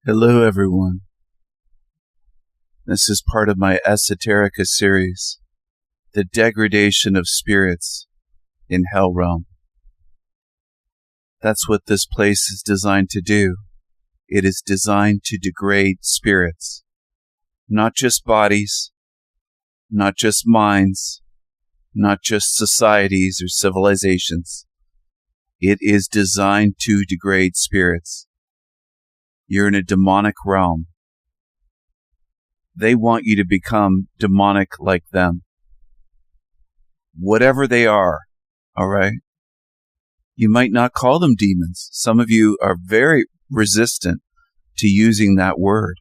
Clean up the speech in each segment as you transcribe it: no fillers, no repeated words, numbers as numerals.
Hello, everyone. This is part of my Esoterica series, the degradation of spirits in Hell Realm. That's what this place is designed to do. It is designed to degrade spirits, not just bodies, not just minds, not just societies or civilizations. It is designed to degrade spirits. You're in a demonic realm. They want you to become demonic like them. Whatever they are, all right? You might not call them demons. Some of you are very resistant to using that word.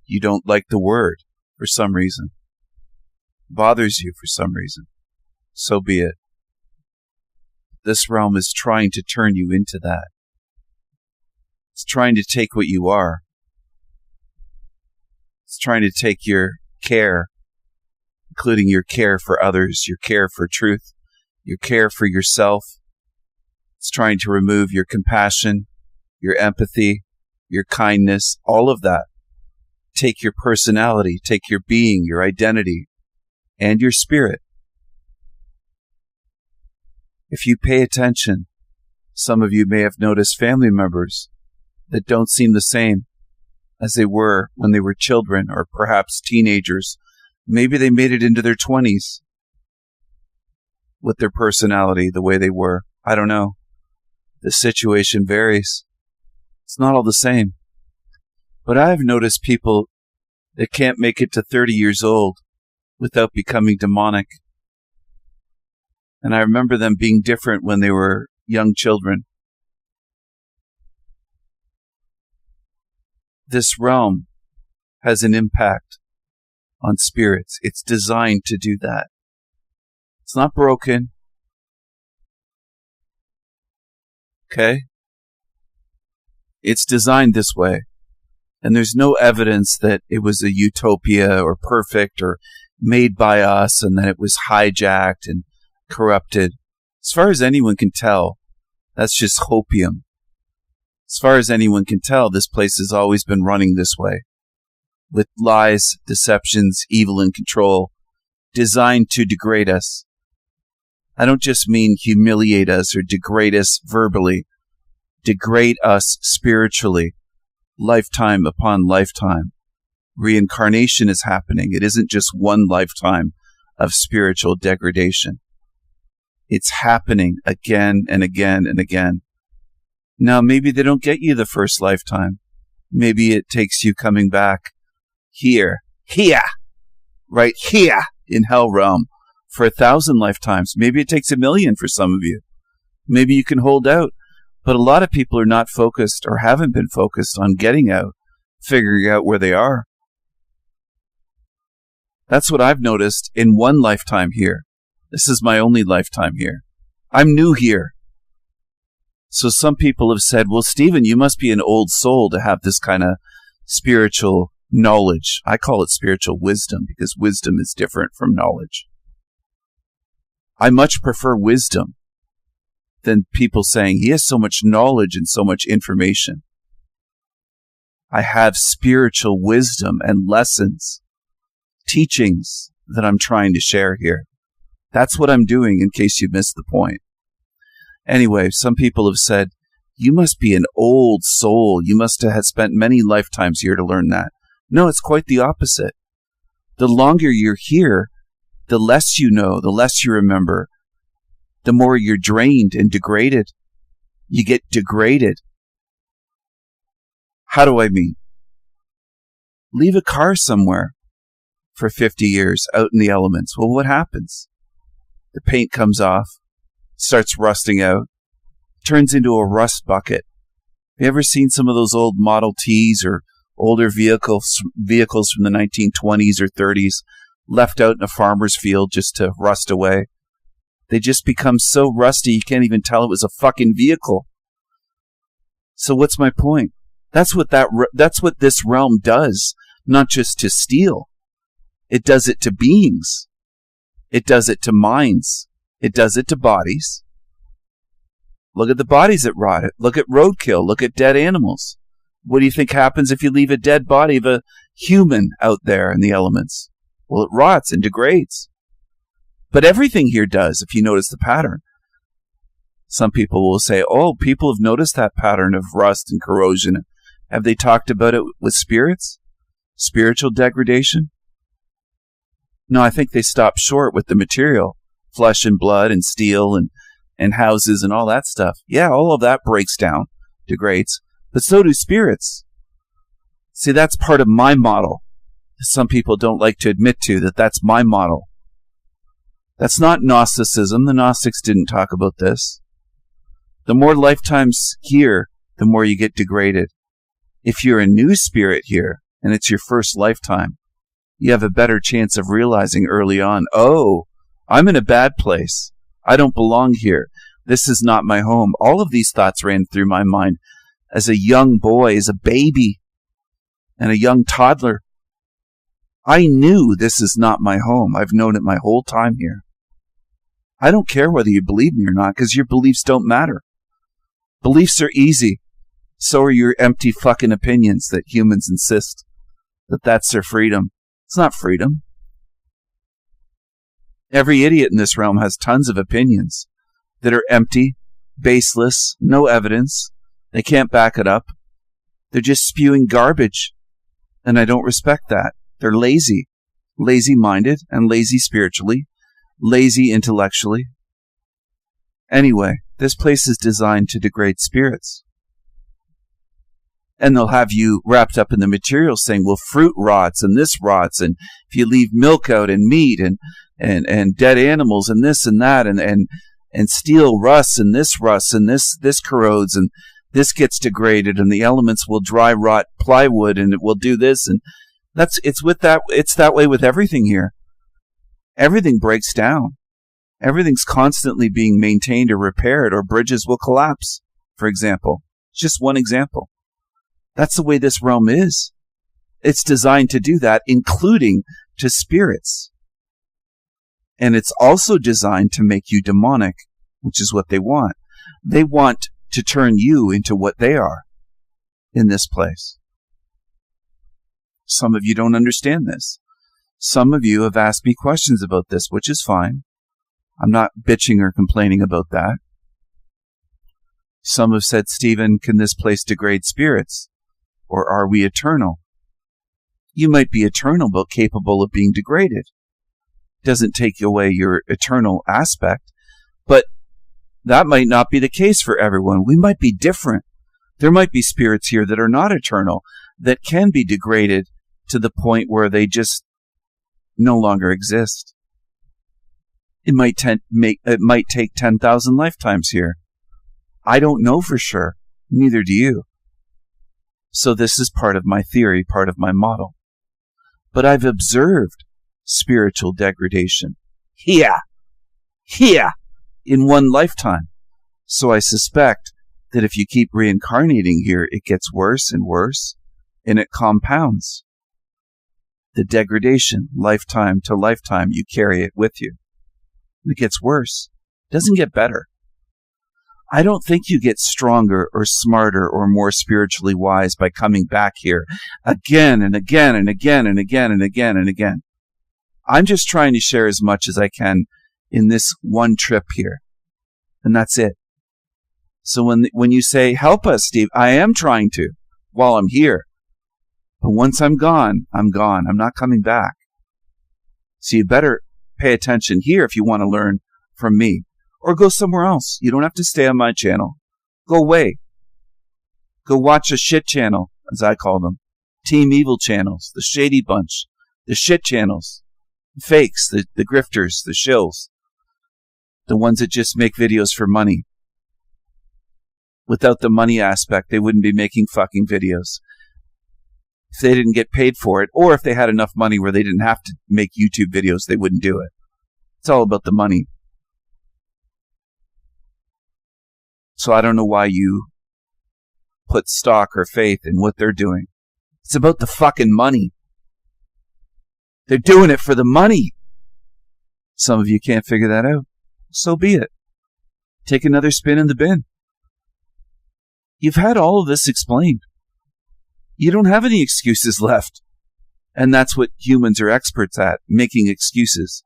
You don't like the word for some reason. Bothers you for some reason. So be it. This realm is trying to turn you into that. It's trying to take what you are. It's trying to take your care, including your care for others, your care for truth, your care for yourself. It's trying to remove your compassion, your empathy, your kindness, all of that. Take your personality, take your being, your identity, and your spirit. If you pay attention, some of you may have noticed family members that don't seem the same as they were when they were children or perhaps teenagers. Maybe they made it into their 20s with their personality the way they were. I don't know. The situation varies. It's not all the same. But I've noticed people that can't make it to 30 years old without becoming demonic. And I remember them being different when they were young children. This realm has an impact on spirits. It's designed to do that. It's not broken. Okay? It's designed this way. And there's no evidence that it was a utopia or perfect or made by us and that it was hijacked and corrupted. As far as anyone can tell, that's just hopium. As far as anyone can tell, this place has always been running this way, with lies, deceptions, evil, and control, designed to degrade us. I don't just mean humiliate us or degrade us verbally, degrade us spiritually, lifetime upon lifetime. Reincarnation is happening. It isn't just one lifetime of spiritual degradation. It's happening again and again and again. Now, maybe they don't get you the first lifetime. Maybe it takes you coming back right here in Hell Realm for 1,000 lifetimes. Maybe it takes 1,000,000 for some of you. Maybe you can hold out. But a lot of people are not focused or haven't been focused on getting out, figuring out where they are. That's what I've noticed in one lifetime here. This is my only lifetime here. I'm new here. So some people have said, well, Stephen, you must be an old soul to have this kind of spiritual knowledge. I call it spiritual wisdom because wisdom is different from knowledge. I much prefer wisdom than people saying he has so much knowledge and so much information. I have spiritual wisdom and lessons, teachings that I'm trying to share here. That's what I'm doing in case you missed the point. Anyway, some people have said, you must be an old soul. You must have spent many lifetimes here to learn that. No, it's quite the opposite. The longer you're here, the less you know, the less you remember, the more you're drained and degraded. You get degraded. How do I mean? Leave a car somewhere for 50 years out in the elements. Well, what happens? The paint comes off, starts rusting out, turns into a rust bucket. Have you ever seen some of those old Model Ts or older vehicles from the 1920s or 30s left out in a farmer's field just to rust away? They just become so rusty you can't even tell it was a fucking vehicle. So what's my point? That's what this realm does, not just to steal. It does it to beings. It does it to minds. It does it to bodies. Look at the bodies that rot. Look at roadkill. Look at dead animals. What do you think happens if you leave a dead body of a human out there in the elements? Well, it rots and degrades. But everything here does, if you notice the pattern. Some people will say, oh, people have noticed that pattern of rust and corrosion. Have they talked about it with spirits? Spiritual degradation? No, I think they stop short with the material. Flesh and blood and steel and houses and all that stuff. Yeah, all of that breaks down, degrades. But so do spirits. See, that's part of my model. Some people don't like to admit to that that's my model. That's not Gnosticism. The Gnostics didn't talk about this. The more lifetimes here, the more you get degraded. If you're a new spirit here, and it's your first lifetime, you have a better chance of realizing early on, oh, I'm in a bad place. I don't belong here. This is not my home. All of these thoughts ran through my mind as a young boy, as a baby, and a young toddler. I knew this is not my home. I've known it my whole time here. I don't care whether you believe me or not, because your beliefs don't matter. Beliefs are easy. So are your empty fucking opinions that humans insist that that's their freedom. It's not freedom. Every idiot in this realm has tons of opinions that are empty, baseless, no evidence. They can't back it up. They're just spewing garbage. And I don't respect that. They're lazy. Lazy-minded and lazy spiritually. Lazy intellectually. Anyway, this place is designed to degrade spirits. And they'll have you wrapped up in the material saying, well, fruit rots and this rots, and if you leave milk out and meat and dead animals and this and that and steel rusts and this this corrodes and this gets degraded and the elements will dry rot plywood and it will do this, and it's that way with everything here. Everything breaks down. Everything's constantly being maintained or repaired, or bridges will collapse, for example. It's just one example. That's the way this realm is. It's designed to do that, including to spirits. And it's also designed to make you demonic, which is what they want. They want to turn you into what they are in this place. Some of you don't understand this. Some of you have asked me questions about this, which is fine. I'm not bitching or complaining about that. Some have said, Stephen, can this place degrade spirits? Or are we eternal? You might be eternal, but capable of being degraded. Doesn't take away your eternal aspect, but that might not be the case for everyone. We might be different. There might be spirits here that are not eternal, that can be degraded to the point where they just no longer exist. It might take 10,000 lifetimes here. I don't know for sure. Neither do you. So this is part of my theory, part of my model. But I've observed spiritual degradation here, in one lifetime. So I suspect that if you keep reincarnating here, it gets worse and worse, and it compounds. The degradation, lifetime to lifetime, you carry it with you. It gets worse. It doesn't get better. I don't think you get stronger or smarter or more spiritually wise by coming back here again and again and again and again and again and again. I'm just trying to share as much as I can in this one trip here. And that's it. So when you say, help us, Steve, I am trying to while I'm here. But once I'm gone, I'm gone. I'm not coming back. So you better pay attention here if you want to learn from me. Or go somewhere else. You don't have to stay on my channel. Go away. Go watch a shit channel, as I call them. Team Evil channels, the shady bunch, the shit channels, the fakes, the grifters, the shills, the ones that just make videos for money. Without the money aspect, they wouldn't be making fucking videos. If they didn't get paid for it, or if they had enough money where they didn't have to make YouTube videos, they wouldn't do it. It's all about the money. So I don't know why you put stock or faith in what they're doing. It's about the fucking money. They're doing it for the money. Some of you can't figure that out. So be it. Take another spin in the bin. You've had all of this explained. You don't have any excuses left. And that's what humans are experts at, making excuses.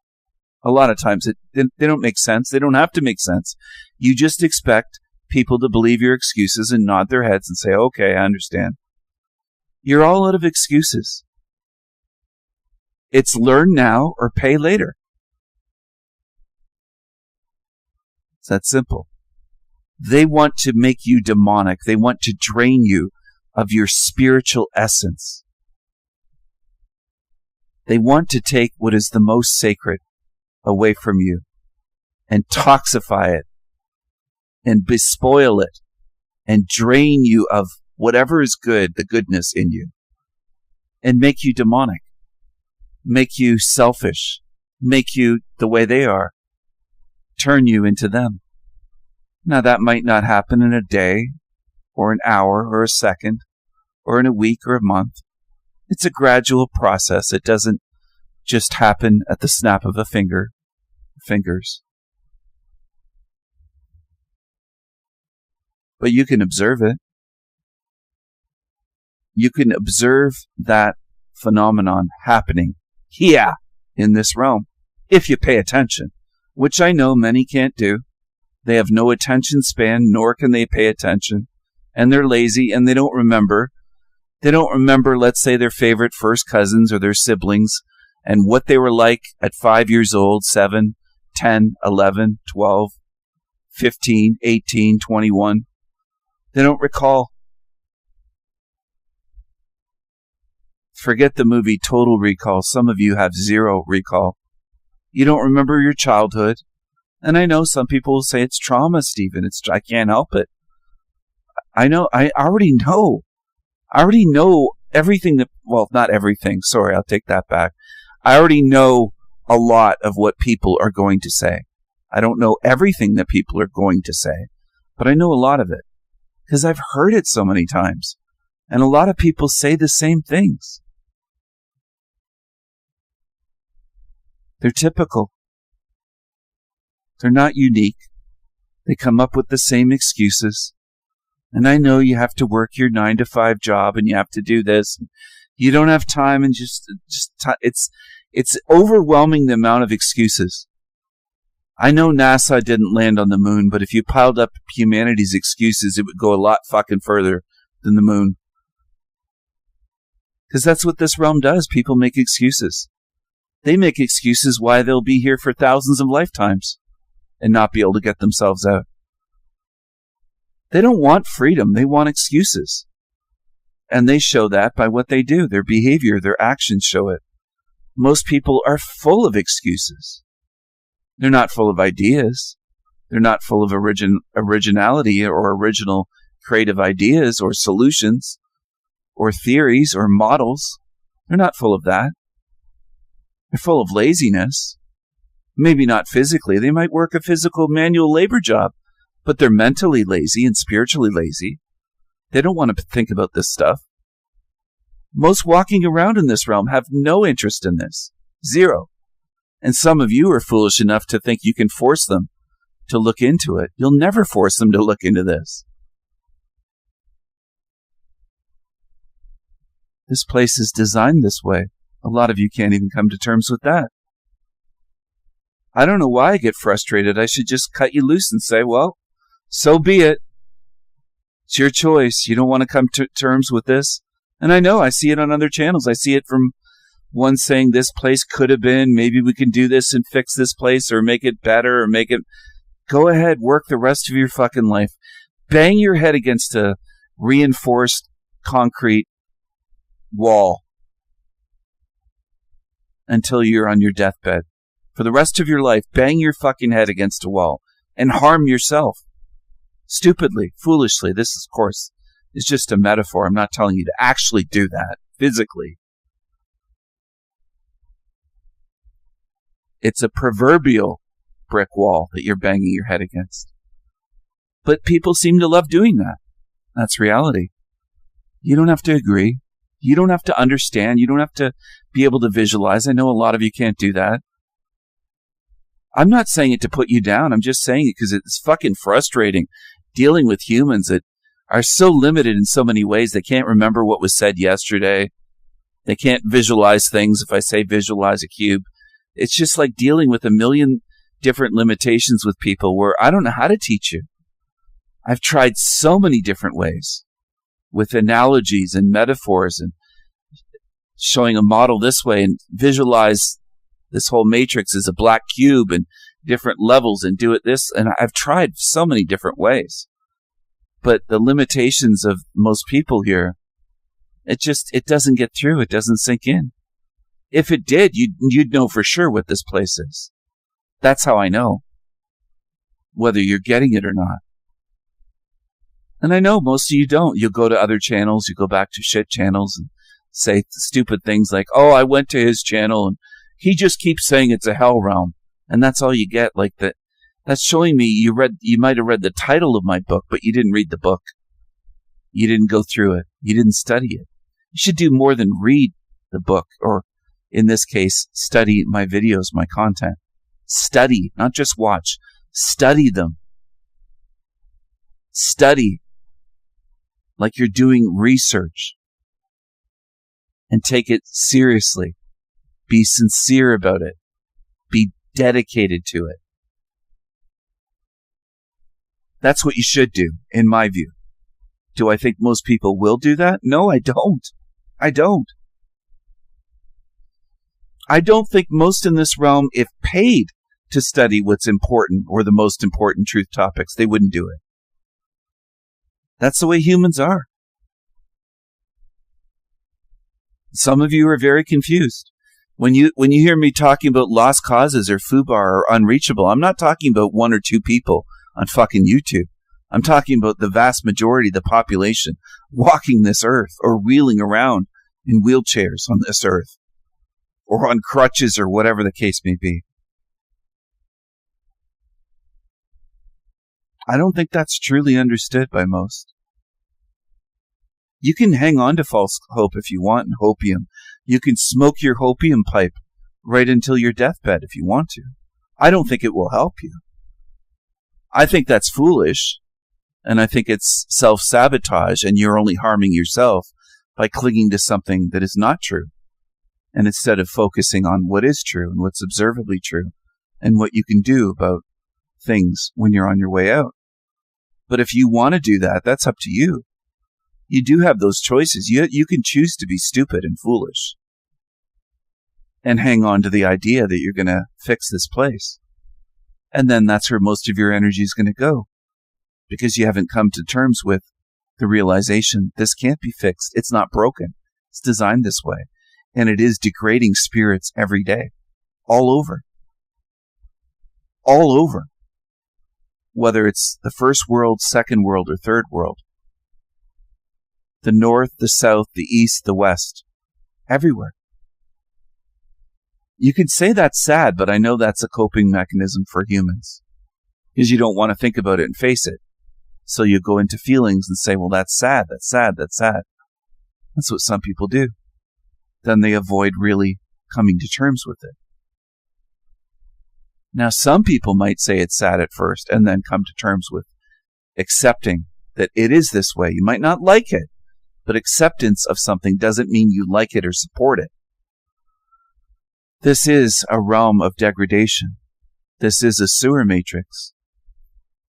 A lot of times they don't make sense. They don't have to make sense. You just expect people to believe your excuses and nod their heads and say, okay, I understand. You're all out of excuses. It's learn now or pay later. It's that simple. They want to make you demonic. They want to drain you of your spiritual essence. They want to take what is the most sacred away from you and toxify it and bespoil it and drain you of whatever is good, the goodness in you, and make you demonic, make you selfish, make you the way they are, turn you into them. Now, that might not happen in a day or an hour or a second or in a week or a month. It's a gradual process. It doesn't just happen at the snap of a fingers. But you can observe it. You can observe that phenomenon happening here in this realm if you pay attention, which I know many can't do. They have no attention span, nor can they pay attention, and they're lazy and they don't remember. They don't remember, let's say, their favorite first cousins or their siblings and what they were like at 5 years old, 7, 10, 11, 12, 15, 18, 21. They don't recall. Forget the movie Total Recall. Some of you have zero recall. You don't remember your childhood. And I know some people will say it's trauma, Stephen. I can't help it. I know. I already know. I already know everything that, well, not everything. Sorry, I'll take that back. I already know a lot of what people are going to say. I don't know everything that people are going to say, but I know a lot of it because I've heard it so many times. And a lot of people say the same things. They're typical. They're not unique. They come up with the same excuses. And I know you have to work your 9-to-5 job and you have to do this. You don't have time and it's overwhelming the amount of excuses. I know NASA didn't land on the moon, but if you piled up humanity's excuses, it would go a lot fucking further than the moon. Because that's what this realm does. People make excuses. They make excuses why they'll be here for thousands of lifetimes and not be able to get themselves out. They don't want freedom. They want excuses. And they show that by what they do. Their behavior, their actions show it. Most people are full of excuses. They're not full of ideas. They're not full of originality or original creative ideas or solutions or theories or models. They're not full of that. They're full of laziness. Maybe not physically. They might work a physical manual labor job, but they're mentally lazy and spiritually lazy. They don't want to think about this stuff. Most walking around in this realm have no interest in this. Zero. And some of you are foolish enough to think you can force them to look into it. You'll never force them to look into this. This place is designed this way. A lot of you can't even come to terms with that. I don't know why I get frustrated. I should just cut you loose and say, well, so be it. It's your choice. You don't want to come to terms with this. And I know, I see it on other channels. I see it from one saying this place could have been, maybe we can do this and fix this place or make it better or make it. Go ahead, work the rest of your fucking life. Bang your head against a reinforced concrete wall until you're on your deathbed. For the rest of your life, bang your fucking head against a wall and harm yourself. Stupidly, foolishly. This, of course, is just a metaphor. I'm not telling you to actually do that physically. It's a proverbial brick wall that you're banging your head against. But people seem to love doing that. That's reality. You don't have to agree. You don't have to understand. You don't have to be able to visualize. I know a lot of you can't do that. I'm not saying it to put you down. I'm just saying it because it's fucking frustrating dealing with humans that are so limited in so many ways. They can't remember what was said yesterday. They can't visualize things. If I say visualize a cube, it's just like dealing with a million different limitations with people where I don't know how to teach you. I've tried so many different ways with analogies and metaphors and showing a model this way and visualize this whole matrix as a black cube and different levels and do it this. And I've tried so many different ways. But the limitations of most people here, it doesn't get through. It doesn't sink in. If it did, you'd know for sure what this place is. That's how I know whether you're getting it or not. And I know most of you don't. You'll go to other channels. You go back to shit channels and say stupid things like, oh, I went to his channel and he just keeps saying it's a hell realm. And that's all you get. Like that. That's showing me you might have read the title of my book, but you didn't read the book. You didn't go through it. You didn't study it. You should do more than read the book, or in this case, study my videos, my content. Study, not just watch. Study them. Study like you're doing research. And take it seriously. Be sincere about it. Be dedicated to it. That's what you should do, in my view. Do I think most people will do that? No, I don't. I don't. I don't think most in this realm, if paid to study what's important or the most important truth topics, they wouldn't do it. That's the way humans are. Some of you are very confused. When you hear me talking about lost causes or FUBAR or unreachable, I'm not talking about one or two people on fucking YouTube. I'm talking about the vast majority of the population walking this earth or wheeling around in wheelchairs on this earth or on crutches or whatever the case may be. I don't think that's truly understood by most. You can hang on to false hope if you want and hopium. You can smoke your hopium pipe right until your deathbed if you want to. I don't think it will help you. I think that's foolish, and I think it's self-sabotage, and you're only harming yourself by clinging to something that is not true, and instead of focusing on what is true and what's observably true and what you can do about things when you're on your way out. But if you want to do that, that's up to you. You do have those choices. You can choose to be stupid and foolish and hang on to the idea that you're going to fix this place. And then that's where most of your energy is going to go, because you haven't come to terms with the realization this can't be fixed. It's not broken. It's designed this way. And it is degrading spirits every day, all over. All over. Whether it's the first world, second world, or third world. The north, the south, the east, the west. Everywhere. You could say that's sad, but I know that's a coping mechanism for humans. Because you don't want to think about it and face it. So you go into feelings and say, well, that's sad, that's sad, that's sad. That's what some people do. Then they avoid really coming to terms with it. Now, some people might say it's sad at first and then come to terms with accepting that it is this way. You might not like it, but acceptance of something doesn't mean you like it or support it. This is a realm of degradation. This is a sewer matrix.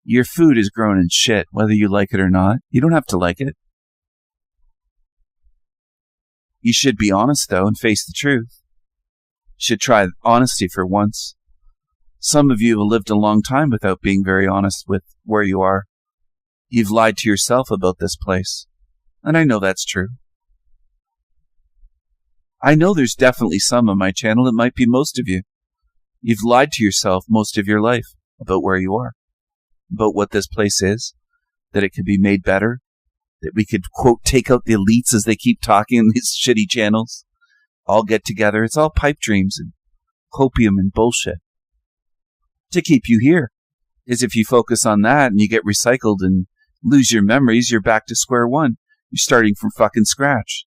Your food is grown in shit, whether you like it or not. You don't have to like it. You should be honest, though, and face the truth. You should try honesty for once. Some of you have lived a long time without being very honest with where you are. You've lied to yourself about this place. And I know that's true. I know there's definitely some on my channel, it might be most of you. You've lied to yourself most of your life about where you are, about what this place is, that it could be made better, that we could, quote, take out the elites as they keep talking in these shitty channels, all get together. It's all pipe dreams and copium and bullshit to keep you here. Because if you focus on that and you get recycled and lose your memories, you're back to square one. You're starting from fucking scratch.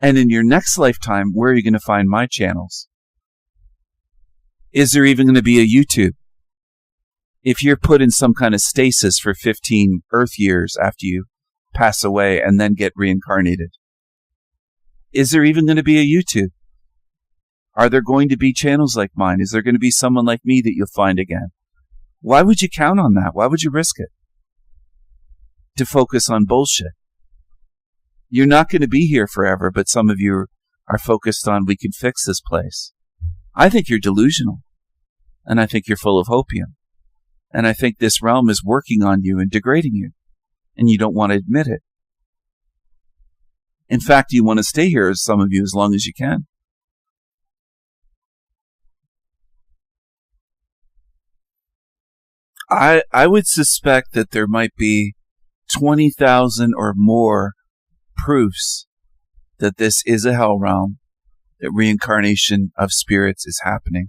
And in your next lifetime, where are you going to find my channels? Is there even going to be a YouTube? If you're put in some kind of stasis for 15 Earth years after you pass away, and then get reincarnated? Is there even going to be a YouTube? Are there going to be channels like mine? Is there going to be someone like me that you'll find again? Why would you count on that? Why would you risk it? To focus on bullshit. You're not going to be here forever, but some of you are focused on, we can fix this place. I think you're delusional. And I think you're full of hopium. And I think this realm is working on you and degrading you. And you don't want to admit it. In fact, you want to stay here, some of you, as long as you can. I would suspect that there might be 20,000 or more proofs that this is a hell realm, that reincarnation of spirits is happening,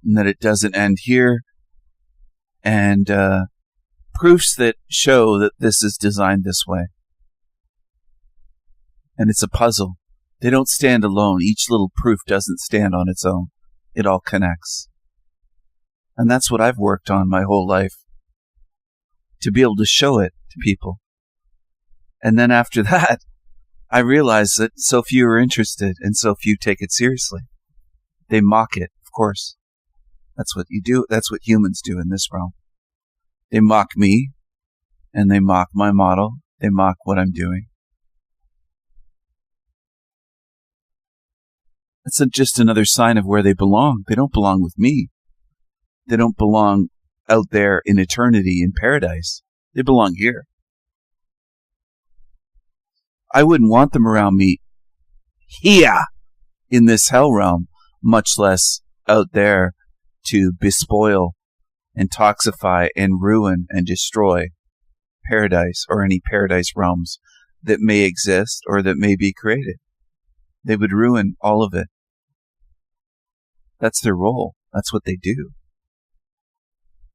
and that it doesn't end here, and proofs that show that this is designed this way. And it's a puzzle. They don't stand alone. Each little proof doesn't stand on its own. It all connects. And that's what I've worked on my whole life, to be able to show it to people. And then after that, I realized that so few are interested and so few take it seriously. They mock it, of course. That's what you do. That's what humans do in this realm. They mock me, and they mock my model. They mock what I'm doing. That's just another sign of where they belong. They don't belong with me. They don't belong out there in eternity in paradise. They belong here. I wouldn't want them around me here in this hell realm, much less out there to bespoil and toxify and ruin and destroy paradise or any paradise realms that may exist or that may be created. They would ruin all of it. That's their role. That's what they do.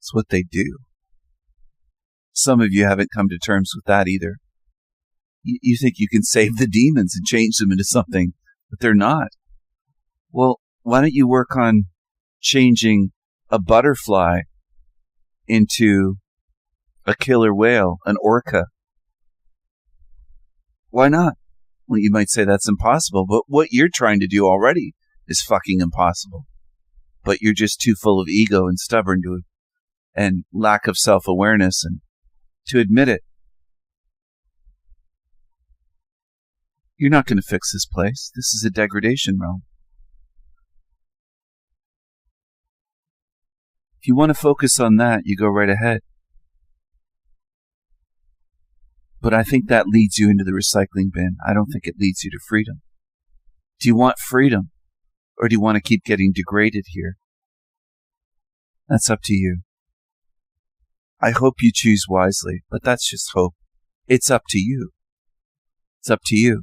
It's what they do. Some of you haven't come to terms with that either. You think you can save the demons and change them into something, but they're not. Well, why don't you work on changing a butterfly into a killer whale, an orca? Why not? Well, you might say that's impossible, but what you're trying to do already is fucking impossible. But you're just too full of ego and stubborn to and lack of self-awareness and to admit it. You're not going to fix this place. This is a degradation realm. If you want to focus on that, you go right ahead. But I think that leads you into the recycling bin. I don't think it leads you to freedom. Do you want freedom? Or do you want to keep getting degraded here? That's up to you. I hope you choose wisely, but that's just hope. It's up to you. It's up to you.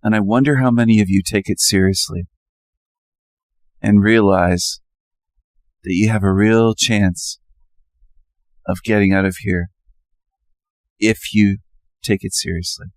And I wonder how many of you take it seriously and realize that you have a real chance of getting out of here if you take it seriously.